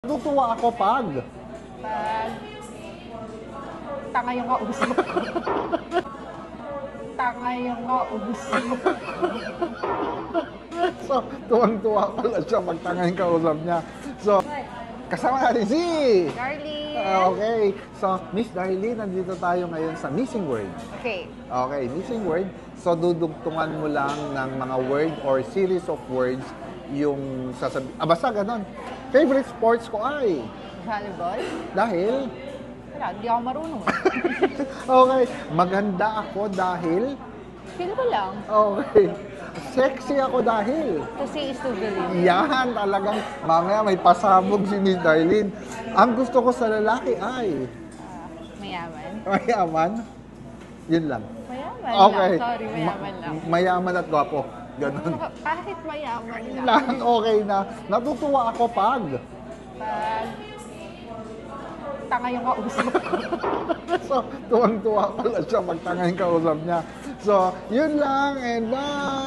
Natutuwa ako pag tanga yung kausap. Tanga yung kausap. So, tuwang-tuwa pala siya pag tanga yung kausap niya. So, kasama natin si Darlene! Okay. So, Miss Darlene, nandito tayo ngayon sa Missing Word. Okay. Okay, Missing Word. So, dudugtungan mo lang ng mga word or series of words yung sasabi. Basta ganon. Favorite sports ko ay? Volleyball? Dahil? Wala, hindi ako marunong. Okay. Maganda ako dahil? Feel ko lang. Okay. Sexy ako dahil? Kasi is to believe. Yan, talagang mamaya may pasabog si Miss Darlene. Ang gusto ko sa lalaki ay? Mayaman. Mayaman? Yun lang. Mayaman Okay. lang. Sorry, mayaman lang. Mayaman at gwapo. Ganon. Kahit mayaman lang. Lahat okay na. Natutuwa ako pag? Pag tanga yung kausap. So, tuwang-tuwa pala siya pag tanga yung kausap niya. So, yun lang and bye!